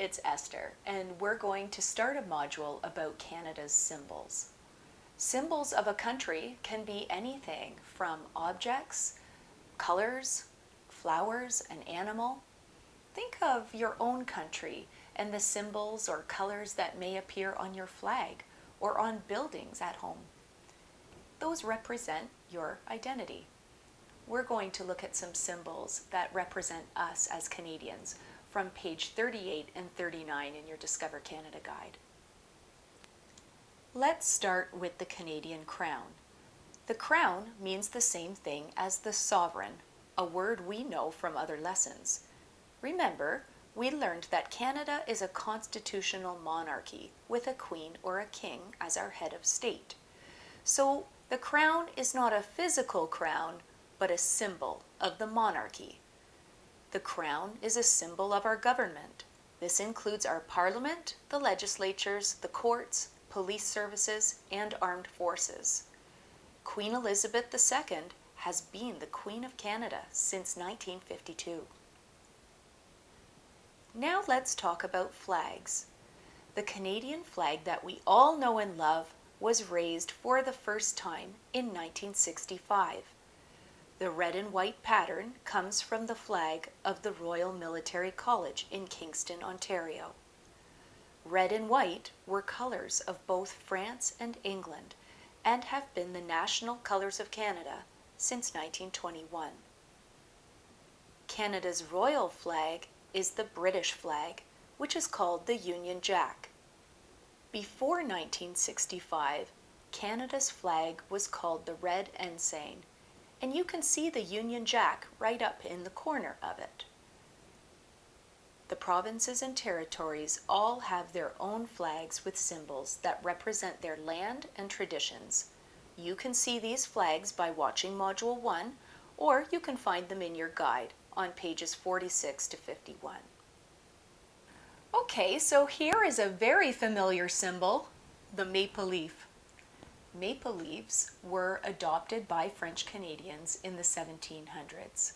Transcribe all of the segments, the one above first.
it's Esther, and we're going to start a module about Canada's symbols. Symbols of a country can be anything from objects, colors, flowers, an animal. Think of your own country and the symbols or colors that may appear on your flag or on buildings at home. Those represent your identity. We're going to look at some symbols that represent us as Canadians from page 38 and 39 in your Discover Canada guide. Let's start with the Canadian crown. The crown means the same thing as the sovereign, a word we know from other lessons. Remember, we learned that Canada is a constitutional monarchy with a queen or a king as our head of state. So the crown is not a physical crown, but a symbol of the monarchy. The crown is a symbol of our government. This includes our parliament, the legislatures, the courts, police services, and armed forces. Queen Elizabeth II has been the Queen of Canada since 1952. Now let's talk about flags. The Canadian flag that we all know and love was raised for the first time in 1965. The red and white pattern comes from the flag of the Royal Military College in Kingston, Ontario. Red and white were colors of both France and England and have been the national colors of Canada since 1921. Canada's royal flag is the British flag, which is called the Union Jack. Before 1965, Canada's flag was called the Red Ensign, and you can see the Union Jack right up in the corner of it. The provinces and territories all have their own flags with symbols that represent their land and traditions. You can see these flags by watching Module 1, or you can find them in your guide on pages 46 to 51. Okay, so here is a very familiar symbol, the maple leaf. Maple leaves were adopted by French Canadians in the 1700s.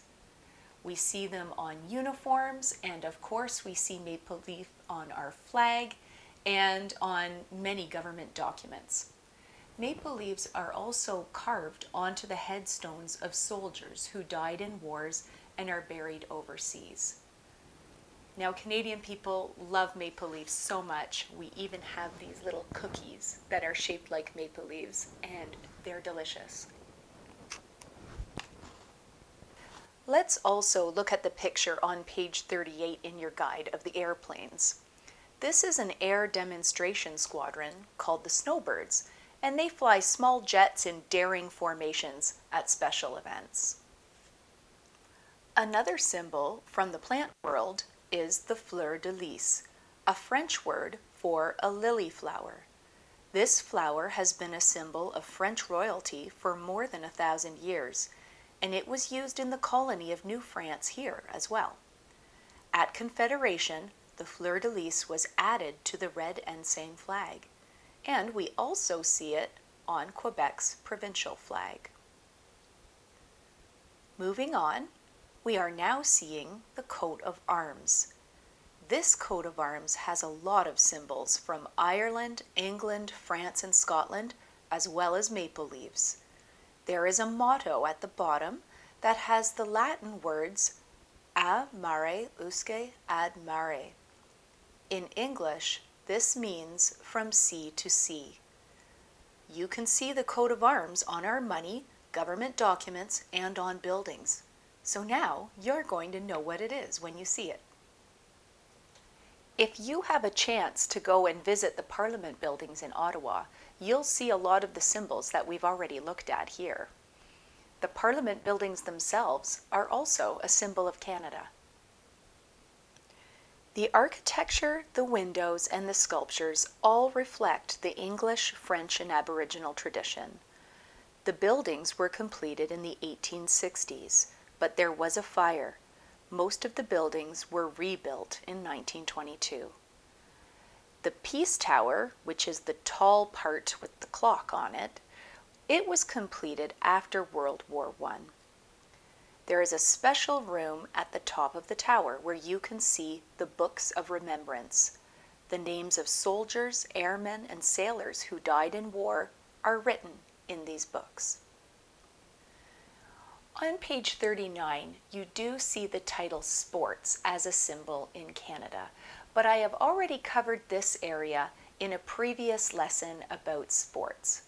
We see them on uniforms, and of course we see maple leaf on our flag and on many government documents. Maple leaves are also carved onto the headstones of soldiers who died in wars and are buried overseas. Now, Canadian people love maple leaves so much, we even have these little cookies that are shaped like maple leaves, and they're delicious. Let's also look at the picture on page 38 in your guide of the airplanes. This is an air demonstration squadron called the Snowbirds, and they fly small jets in daring formations at special events. Another symbol from the plant world is the fleur de lis, a French word for a lily flower. This flower has been a symbol of French royalty for more than 1,000 years, and it was used in the colony of New France here as well. At Confederation, the fleur de lis was added to the red ensign flag, and we also see it on Quebec's provincial flag. Moving on, we are now seeing the coat of arms. This coat of arms has a lot of symbols from Ireland, England, France, and Scotland, as well as maple leaves. There is a motto at the bottom that has the Latin words a mare usque ad mare. In English, this means from sea to sea. You can see the coat of arms on our money, government documents, and on buildings. So now you're going to know what it is when you see it. If you have a chance to go and visit the Parliament buildings in Ottawa, you'll see a lot of the symbols that we've already looked at here. The Parliament buildings themselves are also a symbol of Canada. The architecture, the windows, and the sculptures all reflect the English, French, and Aboriginal tradition. The buildings were completed in the 1860s, but there was a fire. Most of the buildings were rebuilt in 1922. The Peace Tower, which is the tall part with the clock on it, it was completed after World War I. There is a special room at the top of the tower where you can see the books of remembrance. The names of soldiers, airmen, and sailors who died in war are written in these books. On page 39, you do see the title Sports as a symbol in Canada, but I have already covered this area in a previous lesson about sports.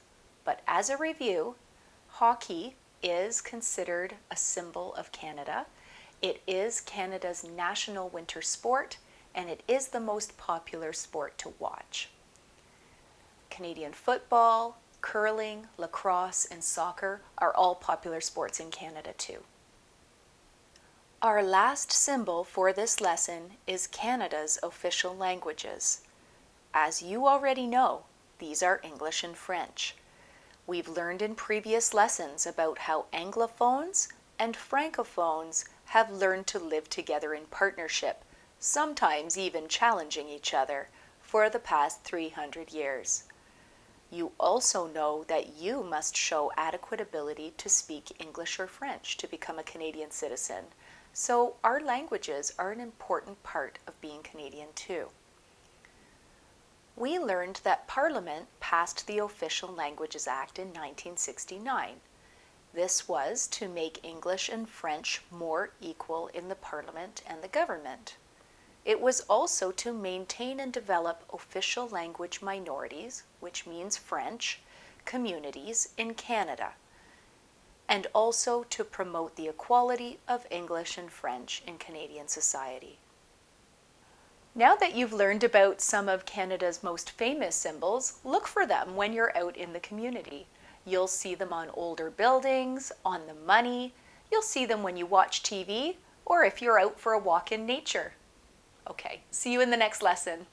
But as a review, hockey is considered a symbol of Canada. It is Canada's national winter sport, and it is the most popular sport to watch. Canadian football, curling, lacrosse, and soccer are all popular sports in Canada too. Our last symbol for this lesson is Canada's official languages. As you already know, these are English and French. We've learned in previous lessons about how Anglophones and Francophones have learned to live together in partnership, sometimes even challenging each other, for the past 300 years. You also know that you must show adequate ability to speak English or French to become a Canadian citizen, so our languages are an important part of being Canadian too. We learned that Parliament passed the Official Languages Act in 1969. This was to make English and French more equal in the Parliament and the government. It was also to maintain and develop official language minorities, which means French, communities in Canada, and also to promote the equality of English and French in Canadian society. Now that you've learned about some of Canada's most famous symbols, look for them when you're out in the community. You'll see them on older buildings, on the money. You'll see them when you watch TV, or if you're out for a walk in nature. Okay, see you in the next lesson.